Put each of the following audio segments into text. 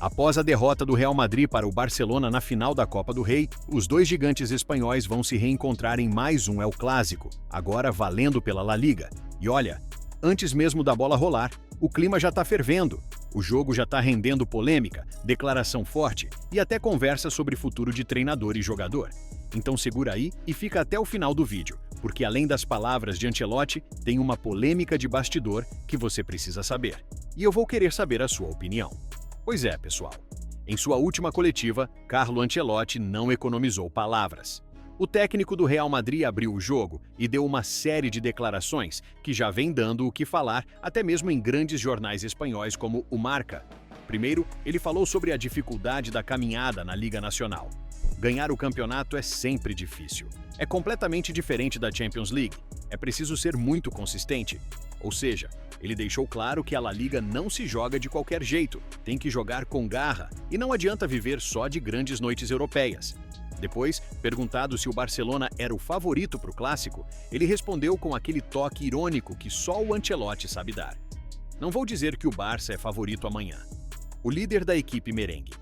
Após a derrota do Real Madrid para o Barcelona na final da Copa do Rei, os dois gigantes espanhóis vão se reencontrar em mais um El Clásico, agora valendo pela La Liga. E olha, antes mesmo da bola rolar, o clima já está fervendo. O jogo já está rendendo polêmica, declaração forte e até conversa sobre futuro de treinador e jogador. Então segura aí e fica até o final do vídeo, porque além das palavras de Ancelotti, tem uma polêmica de bastidor que você precisa saber. E eu vou querer saber a sua opinião. Pois é, pessoal. Em sua última coletiva, Carlo Ancelotti não economizou palavras. O técnico do Real Madrid abriu o jogo e deu uma série de declarações que já vem dando o que falar até mesmo em grandes jornais espanhóis como o Marca. Primeiro, ele falou sobre a dificuldade da caminhada na Liga Nacional. Ganhar o campeonato é sempre difícil. É completamente diferente da Champions League. É preciso ser muito consistente. Ou seja, ele deixou claro que a La Liga não se joga de qualquer jeito, tem que jogar com garra e não adianta viver só de grandes noites europeias. Depois, perguntado se o Barcelona era o favorito para o clássico, ele respondeu com aquele toque irônico que só o Ancelotti sabe dar. Não vou dizer que o Barça é favorito amanhã. O líder da equipe merengue,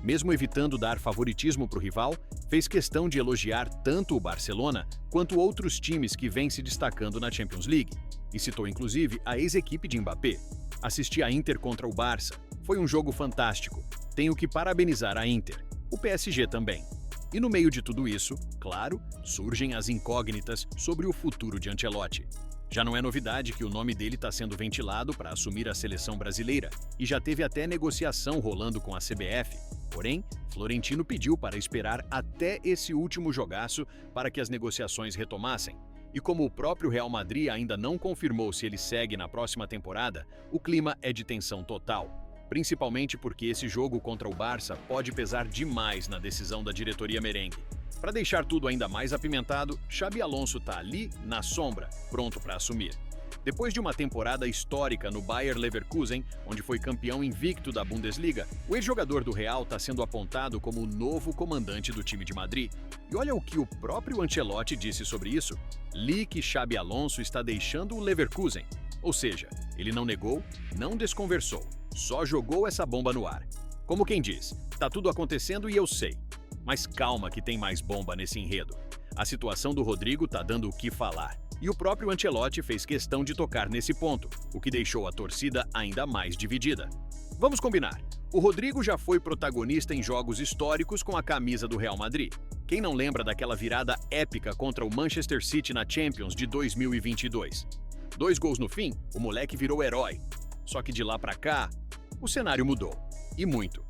mesmo evitando dar favoritismo para o rival, fez questão de elogiar tanto o Barcelona quanto outros times que vêm se destacando na Champions League. E citou inclusive a ex-equipe de Mbappé. Assisti a Inter contra o Barça. Foi um jogo fantástico. Tenho que parabenizar a Inter. O PSG também. E no meio de tudo isso, claro, surgem as incógnitas sobre o futuro de Ancelotti. Já não é novidade que o nome dele está sendo ventilado para assumir a seleção brasileira e já teve até negociação rolando com a CBF. Porém, Florentino pediu para esperar até esse último jogaço para que as negociações retomassem. E como o próprio Real Madrid ainda não confirmou se ele segue na próxima temporada, o clima é de tensão total. Principalmente porque esse jogo contra o Barça pode pesar demais na decisão da diretoria merengue. Para deixar tudo ainda mais apimentado, Xabi Alonso está ali, na sombra, pronto para assumir. Depois de uma temporada histórica no Bayer Leverkusen, onde foi campeão invicto da Bundesliga, o ex-jogador do Real está sendo apontado como o novo comandante do time de Madrid. E olha o que o próprio Ancelotti disse sobre isso. Li que Xabi Alonso está deixando o Leverkusen. Ou seja, ele não negou, não desconversou, só jogou essa bomba no ar. Como quem diz, tá tudo acontecendo e eu sei. Mas calma que tem mais bomba nesse enredo. A situação do Rodrigo tá dando o que falar. E o próprio Ancelotti fez questão de tocar nesse ponto, o que deixou a torcida ainda mais dividida. Vamos combinar, o Rodrigo já foi protagonista em jogos históricos com a camisa do Real Madrid. Quem não lembra daquela virada épica contra o Manchester City na Champions de 2022? 2 gols no fim, o moleque virou herói. Só que de lá pra cá, o cenário mudou. E muito.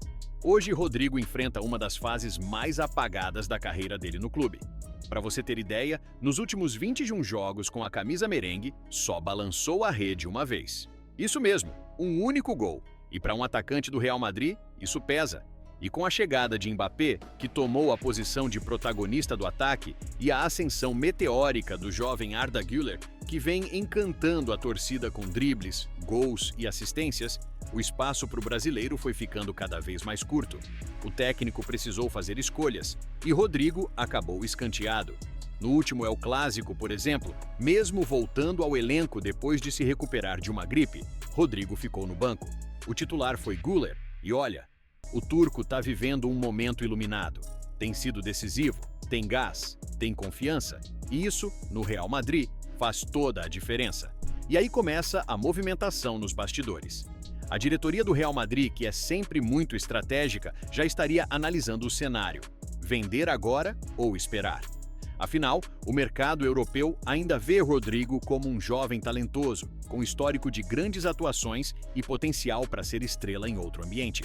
Hoje, Rodrigo enfrenta uma das fases mais apagadas da carreira dele no clube. Para você ter ideia, nos últimos 21 jogos com a camisa merengue, só balançou a rede uma vez. Isso mesmo, um único gol. E para um atacante do Real Madrid, isso pesa. E com a chegada de Mbappé, que tomou a posição de protagonista do ataque, e a ascensão meteórica do jovem Arda Güler, que vem encantando a torcida com dribles, gols e assistências, o espaço para o brasileiro foi ficando cada vez mais curto. O técnico precisou fazer escolhas, e Rodrigo acabou escanteado. No último El Clásico, por exemplo, mesmo voltando ao elenco depois de se recuperar de uma gripe, Rodrigo ficou no banco. O titular foi Güler, e olha, o turco está vivendo um momento iluminado. Tem sido decisivo, tem gás, tem confiança, e isso, no Real Madrid, faz toda a diferença. E aí começa a movimentação nos bastidores. A diretoria do Real Madrid, que é sempre muito estratégica, já estaria analisando o cenário. Vender agora ou esperar? Afinal, o mercado europeu ainda vê Rodrigo como um jovem talentoso, com histórico de grandes atuações e potencial para ser estrela em outro ambiente.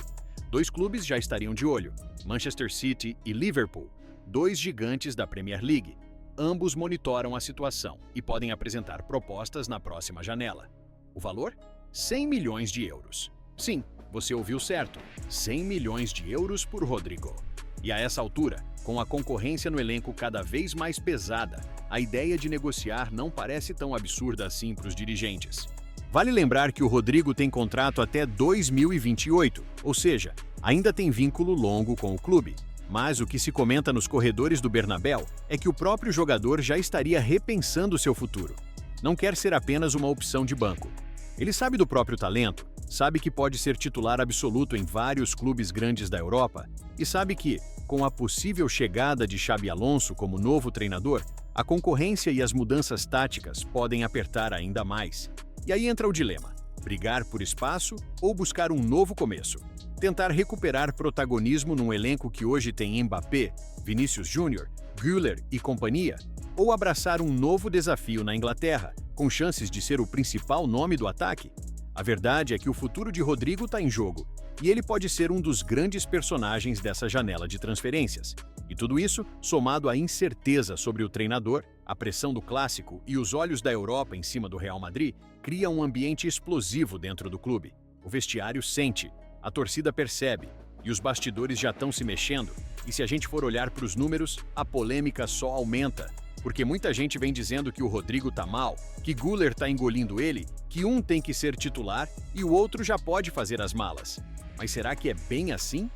2 clubes já estariam de olho, Manchester City e Liverpool, 2 gigantes da Premier League. Ambos monitoram a situação e podem apresentar propostas na próxima janela. O valor? 100 milhões de euros. Sim, você ouviu certo, 100 milhões de euros por Rodrigo. E a essa altura, com a concorrência no elenco cada vez mais pesada, a ideia de negociar não parece tão absurda assim para os dirigentes. Vale lembrar que o Rodrigo tem contrato até 2028, ou seja, ainda tem vínculo longo com o clube. Mas o que se comenta nos corredores do Bernabéu é que o próprio jogador já estaria repensando seu futuro. Não quer ser apenas uma opção de banco. Ele sabe do próprio talento, Sabe que pode ser titular absoluto em vários clubes grandes da Europa? E sabe que, com a possível chegada de Xabi Alonso como novo treinador, a concorrência e as mudanças táticas podem apertar ainda mais. E aí entra o dilema: brigar por espaço ou buscar um novo começo? Tentar recuperar protagonismo num elenco que hoje tem Mbappé, Vinícius Júnior, Güler e companhia? Ou abraçar um novo desafio na Inglaterra, com chances de ser o principal nome do ataque? A verdade é que o futuro de Rodrigo está em jogo, e ele pode ser um dos grandes personagens dessa janela de transferências. E tudo isso, somado à incerteza sobre o treinador, a pressão do clássico e os olhos da Europa em cima do Real Madrid, cria um ambiente explosivo dentro do clube. O vestiário sente, a torcida percebe, e os bastidores já estão se mexendo. E se a gente for olhar para os números, a polêmica só aumenta. Porque muita gente vem dizendo que o Rodrigo tá mal, que Güler tá engolindo ele, que um tem que ser titular e o outro já pode fazer as malas. Mas será que é bem assim?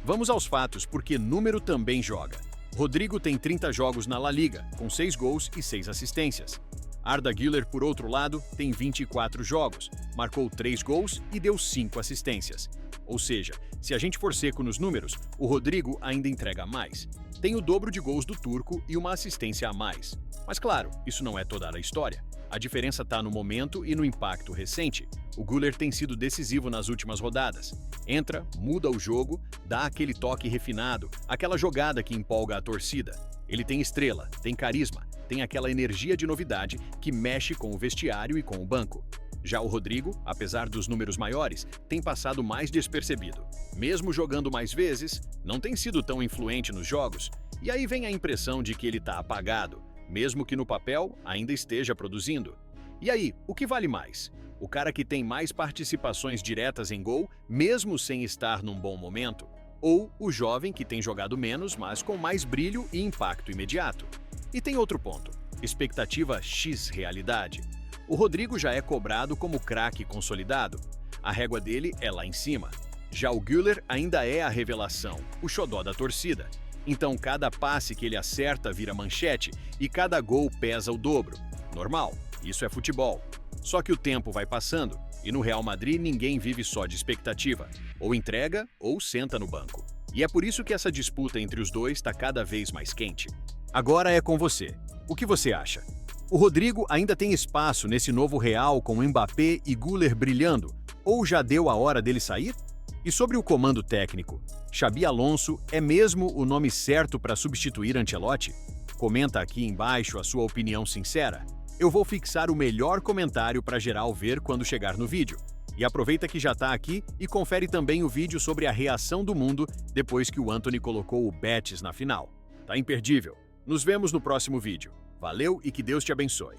Vamos aos fatos, porque número também joga. Rodrigo tem 30 jogos na La Liga, com 6 gols e 6 assistências. Arda Güler, por outro lado, tem 24 jogos, marcou 3 gols e deu 5 assistências. Ou seja, se a gente for seco nos números, o Rodrigo ainda entrega mais. Tem o dobro de gols do turco e uma assistência a mais. Mas claro, isso não é toda a história. A diferença está no momento e no impacto recente. O Güler tem sido decisivo nas últimas rodadas. Entra, muda o jogo, dá aquele toque refinado, aquela jogada que empolga a torcida. Ele tem estrela, tem carisma, tem aquela energia de novidade que mexe com o vestiário e com o banco. Já o Rodrigo, apesar dos números maiores, tem passado mais despercebido. Mesmo jogando mais vezes, não tem sido tão influente nos jogos, e aí vem a impressão de que ele está apagado, mesmo que no papel ainda esteja produzindo. E aí, o que vale mais? O cara que tem mais participações diretas em gol, mesmo sem estar num bom momento? Ou o jovem que tem jogado menos, mas com mais brilho e impacto imediato? E tem outro ponto: expectativa X realidade. O Rodrigo já é cobrado como craque consolidado. A régua dele é lá em cima. Já o Güler ainda é a revelação, o xodó da torcida. Então cada passe que ele acerta vira manchete e cada gol pesa o dobro. Normal, isso é futebol. Só que o tempo vai passando e no Real Madrid ninguém vive só de expectativa. Ou entrega ou senta no banco. E é por isso que essa disputa entre os dois está cada vez mais quente. Agora é com você. O que você acha? O Rodrigo ainda tem espaço nesse novo Real com Mbappé e Güler brilhando? Ou já deu a hora dele sair? E sobre o comando técnico, Xabi Alonso é mesmo o nome certo para substituir Ancelotti? Comenta aqui embaixo a sua opinião sincera. Eu vou fixar o melhor comentário para geral ver quando chegar no vídeo. E aproveita que já está aqui e confere também o vídeo sobre a reação do mundo depois que o Antony colocou o Betis na final. Tá imperdível. Nos vemos no próximo vídeo. Valeu e que Deus te abençoe.